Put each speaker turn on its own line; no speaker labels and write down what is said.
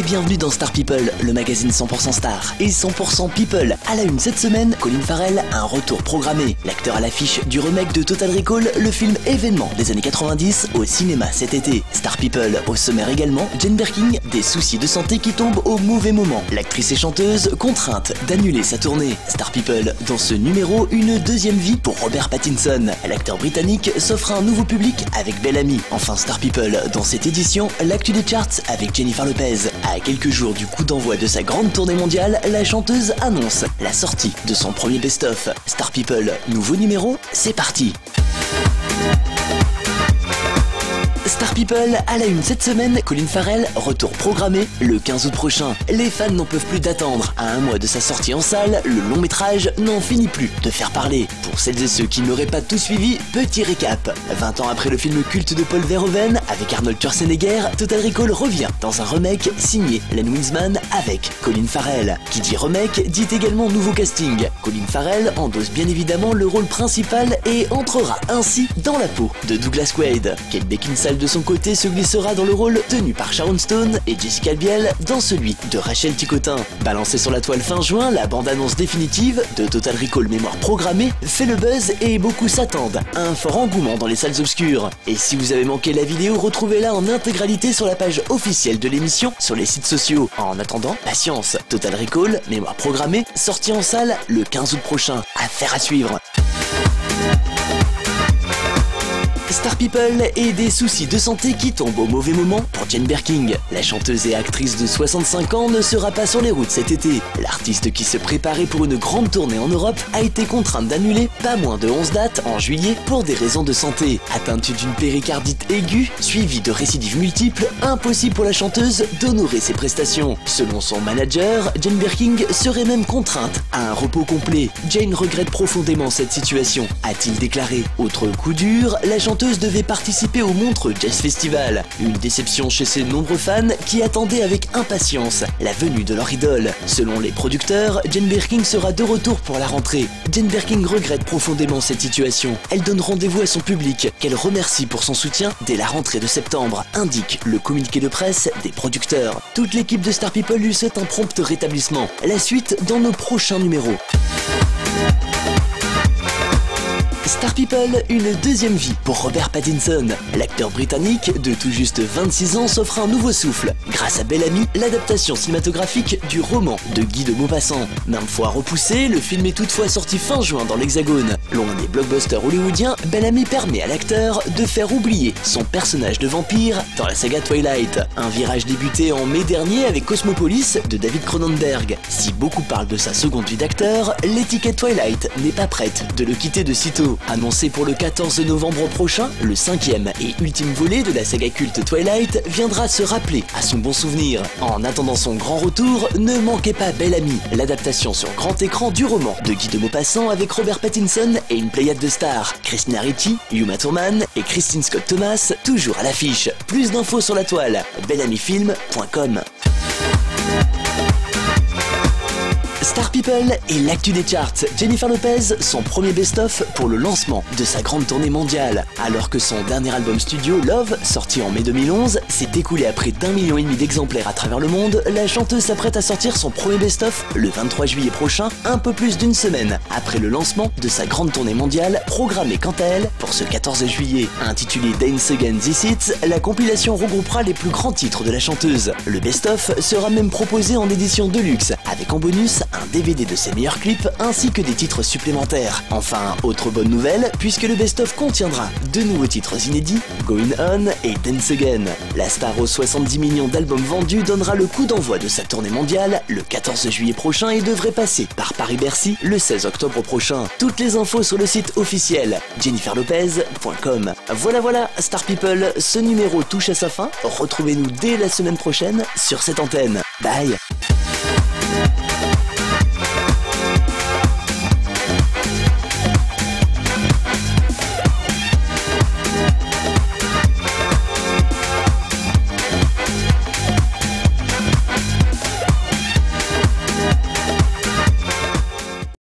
et bienvenue dans Star People, le magazine 100% star et 100% people. À la une cette semaine, Colin Farrell a un retour programmé. L'acteur à l'affiche du remake de Total Recall, le film événement des années 90 au cinéma cet été. Star People, au sommaire également, Jane Birkin, des soucis de santé qui tombent au mauvais moment. L'actrice et chanteuse contrainte d'annuler sa tournée. Star People, dans ce numéro, une deuxième vie pour Robert Pattinson. L'acteur britannique s'offre à un nouveau public avec Belle Amie. Enfin Star People, dans cette édition, l'actu des charts avec Jennifer Lopez. À quelques jours du coup d'envoi de sa grande tournée mondiale, la chanteuse annonce la sortie de son premier best-of. Star People, nouveau numéro, c'est parti! Star People, à la une cette semaine, Colin Farrell, retour programmé le 15 août prochain. Les fans n'en peuvent plus d'attendre. À un mois de sa sortie en salle, le long métrage n'en finit plus de faire parler. Pour celles et ceux qui n'auraient pas tout suivi, petit récap. 20 ans après le film culte de Paul Verhoeven, avec Arnold Schwarzenegger, Total Recall revient dans un remake signé Len Wiseman avec Colin Farrell. Qui dit remake, dit également nouveau casting. Colin Farrell endosse bien évidemment le rôle principal et entrera ainsi dans la peau de Douglas Quaid. Kate Beckinsale de son côté se glissera dans le rôle tenu par Sharon Stone et Jessica Biel dans celui de Rachel Ticotin. Balancée sur la toile fin juin, la bande-annonce définitive de Total Recall mémoire programmée fait le buzz et beaucoup s'attendent à un fort engouement dans les salles obscures. Et si vous avez manqué la vidéo, retrouvez-la en intégralité sur la page officielle de l'émission sur les sites sociaux. En attendant, patience, Total Recall mémoire programmée, sortie en salle le 15 août prochain. Affaire à suivre. Star People et des soucis de santé qui tombent au mauvais moment pour Jane Birkin. La chanteuse et actrice de 65 ans ne sera pas sur les routes cet été. L'artiste qui se préparait pour une grande tournée en Europe a été contrainte d'annuler pas moins de 11 dates en juillet pour des raisons de santé. Atteinte d'une péricardite aiguë, suivie de récidives multiples, impossible pour la chanteuse d'honorer ses prestations. Selon son manager, Jane Birkin serait même contrainte à un repos complet. Jane regrette profondément cette situation, a-t-il déclaré. Autre coup dur, la chanteuse devait participer au Montreux Jazz Festival. Une déception chez ses nombreux fans qui attendaient avec impatience la venue de leur idole. Selon les producteurs, Jane Birkin sera de retour pour la rentrée. Jane Birkin regrette profondément cette situation. Elle donne rendez-vous à son public, qu'elle remercie pour son soutien dès la rentrée de septembre, indique le communiqué de presse des producteurs. Toute l'équipe de Star People lui souhaite un prompt rétablissement. La suite dans nos prochains numéros. Star People, une deuxième vie pour Robert Pattinson. L'acteur britannique de tout juste 26 ans s'offre un nouveau souffle grâce à Belle Amie, l'adaptation cinématographique du roman de Guy de Maupassant. Maintes fois repoussé, le film est toutefois sorti fin juin dans l'Hexagone. Loin des blockbusters hollywoodiens, Belle Amie permet à l'acteur de faire oublier son personnage de vampire dans la saga Twilight. Un virage débuté en mai dernier avec Cosmopolis de David Cronenberg. Si beaucoup parlent de sa seconde vie d'acteur, l'étiquette Twilight n'est pas prête de le quitter de sitôt. Annoncé pour le 14 novembre prochain, le 5e et ultime volet de la saga culte Twilight viendra se rappeler à son bon souvenir. En attendant son grand retour, ne manquez pas Belle Amie, l'adaptation sur grand écran du roman de Guy de Maupassant avec Robert Pattinson et une pléiade de stars, Christina Ricci, Uma Thurman et Christine Scott Thomas, toujours à l'affiche. Plus d'infos sur la toile, belleamiefilm.com. Star People et l'actu des charts. Jennifer Lopez, son premier best-of pour le lancement de sa grande tournée mondiale. Alors que son dernier album studio, Love, sorti en mai 2011, s'est écoulé à près d'1,5 million d'exemplaires à travers le monde, la chanteuse s'apprête à sortir son premier best-of le 23 juillet prochain, un peu plus d'une semaine après le lancement de sa grande tournée mondiale, programmée quant à elle pour ce 14 juillet. Intitulée Dance Again This Hits, la compilation regroupera les plus grands titres de la chanteuse. Le best-of sera même proposé en édition de luxe, avec en bonus un DVD de ses meilleurs clips ainsi que des titres supplémentaires. Enfin, autre bonne nouvelle, puisque le best-of contiendra de nouveaux titres inédits, Going On et Dance Again. La star aux 70 millions d'albums vendus donnera le coup d'envoi de sa tournée mondiale le 14 juillet prochain et devrait passer par Paris-Bercy le 16 octobre prochain. Toutes les infos sur le site officiel jenniferlopez.com. Voilà, Star People, ce numéro touche à sa fin. Retrouvez-nous dès la semaine prochaine sur cette antenne. Bye!